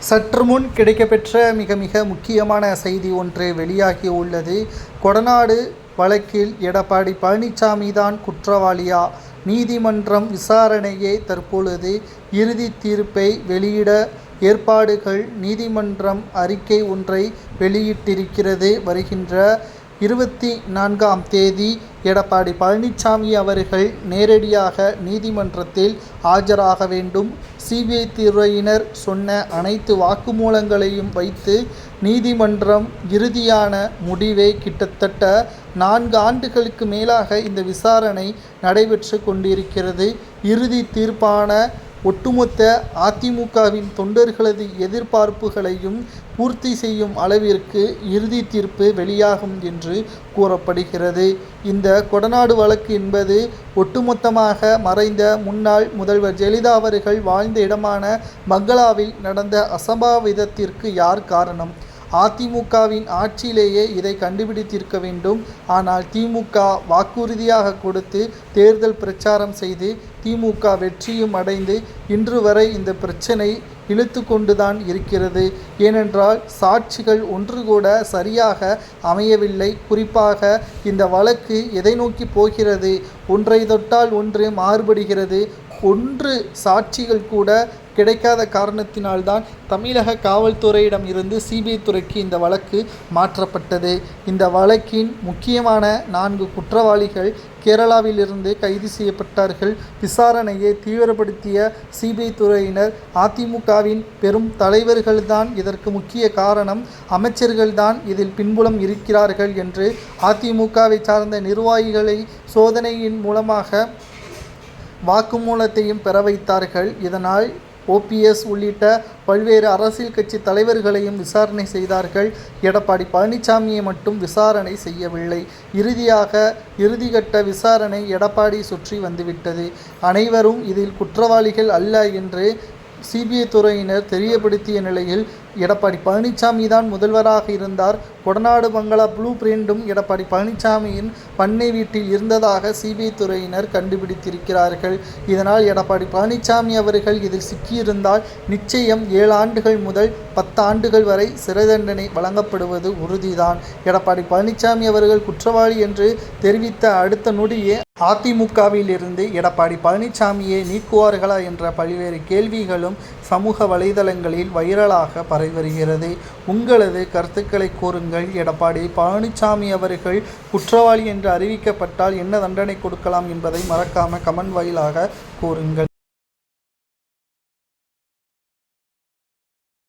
சற்று முன் கிடைக்கப்பெற்ற மிக முக்கியமான செய்தி ஒன்று வெளியாகி உள்ளது. கொடநாடு வழக்கில் எடப்பாடி பழனிசாமி தான் குற்றவாளியா? நீதிமன்றம் விசாரணையே தற்பொழுது இறுதி தீர்ப்பை வெளியிட ஏற்பாடுகள். நீதிமன்றம் அறிக்கை ஒன்றை வெளியிட்டிருக்கிறது. வருகின்ற 24ஆம் தேதி எடப்பாடி பழனிசாமி அவர்கள் நேரடியாக நீதிமன்றத்தில் ஆஜராக வேண்டும். சிபிஐ துறையினர் சொன்ன அனைத்து வாக்குமூலங்களையும் வைத்து நீதிமன்றம் இறுதியான முடிவை கிட்டத்தட்ட 4 ஆண்டுகளுக்கு மேலாக இந்த விசாரணை நடைபெற்று கொண்டிருக்கிறது. இறுதி தீர்ப்பான ஒட்டுமொத்த அதிமுகவின் தொண்டர்களது எதிர்பார்ப்புகளையும் பூர்த்தி செய்யும் அளவிற்கு இறுதி தீர்ப்பு வெளியாகும் என்று கூறப்படுகிறது. இந்த கொடநாடு வழக்கு என்பது ஒட்டுமொத்தமாக மறைந்த முன்னாள் முதல்வர் ஜெயலலிதா அவர்கள் வாழ்ந்த இடமான பங்களாவில் நடந்த அசம்பாவிதத்திற்கு யார் காரணம்? அதிமுகவின் ஆட்சியிலேயே இதை கண்டுபிடித்திருக்க வேண்டும். ஆனால் திமுக வாக்குறுதியாக கொடுத்து தேர்தல் பிரச்சாரம் செய்து திமுக வெற்றியும் அடைந்து இன்று வரை இந்த பிரச்சனை இழுத்து கொண்டுதான் இருக்கிறது. ஏனென்றால் சாட்சிகள் ஒன்று கூட சரியாக அமையவில்லை. குறிப்பாக இந்த வழக்கு எதை நோக்கி போகிறது? ஒன்றை தொட்டால் ஒன்று மாறுபடுகிறது. ஒன்று சாட்சிகள் கூட கிடைக்காத காரணத்தினால்தான் தமிழக காவல்துறையிடம் இருந்து சிபிஐ துறைக்கு இந்த வழக்கு மாற்றப்பட்டது. இந்த வழக்கின் முக்கியமான 4 குற்றவாளிகள் கேரளாவிலிருந்து கைது செய்யப்பட்டார்கள். விசாரணையை தீவிரப்படுத்திய சிபிஐ துறையினர் அதிமுகவின் பெரும் தலைவர்கள்தான் இதற்கு முக்கிய காரணம், அமைச்சர்கள்தான் இதில் பின்புலம் இருக்கிறார்கள் என்று அதிமுகவை சார்ந்த நிர்வாகிகளை சோதனையின் மூலமாக வாக்குமூலத்தையும் பெற வைத்தார்கள். இதனால் OPS உள்ளிட்ட பல்வேறு அரசியல் கட்சி தலைவர்களையும் விசாரணை செய்தார்கள். எடப்பாடி பழனிசாமியை மட்டும் விசாரணை செய்யவில்லை. இறுதியாக இறுதிக்கட்ட விசாரணை எடப்பாடி சுற்றி வந்துவிட்டது. அனைவரும் இதில் குற்றவாளிகள் அல்ல என்று சிபிஐ துறையினர் தெரியப்படுத்திய நிலையில் எடப்பாடி பழனிசாமி தான் முதல்வராக இருந்தார். கொடநாடு பங்களா ப்ளூ பிரிண்டும் எடப்பாடி பழனிசாமியின் பண்ணை வீட்டில் இருந்ததாக சிபிஐ துறையினர் கண்டுபிடித்திருக்கிறார்கள். இதனால் எடப்பாடி பழனிசாமி அவர்கள் இதில் சிக்கியிருந்தால் நிச்சயம் 7 ஆண்டுகள் முதல் 10 ஆண்டுகள் வரை சிறை தண்டனை வழங்கப்படுவது உறுதிதான். எடப்பாடி பழனிசாமி அவர்கள் குற்றவாளி என்று தெரிவித்த அடுத்த நொடியே அதிமுகவில் இருந்து எடப்பாடி பழனிசாமியை நீக்குவார்களா என்ற பல்வேறு கேள்விகளும் சமூக வலைதளங்களில் வைரலாக பரவி வருகிறது. உங்களது கருத்துக்களை கூறுங்கள். எடப்பாடி பழனிசாமி அவர்கள் குற்றவாளி என்று அறிவிக்கப்பட்டால் என்ன தண்டனை கொடுக்கலாம் என்பதை மறக்காம கமெண்ட் வாயிலாக கூறுங்கள்.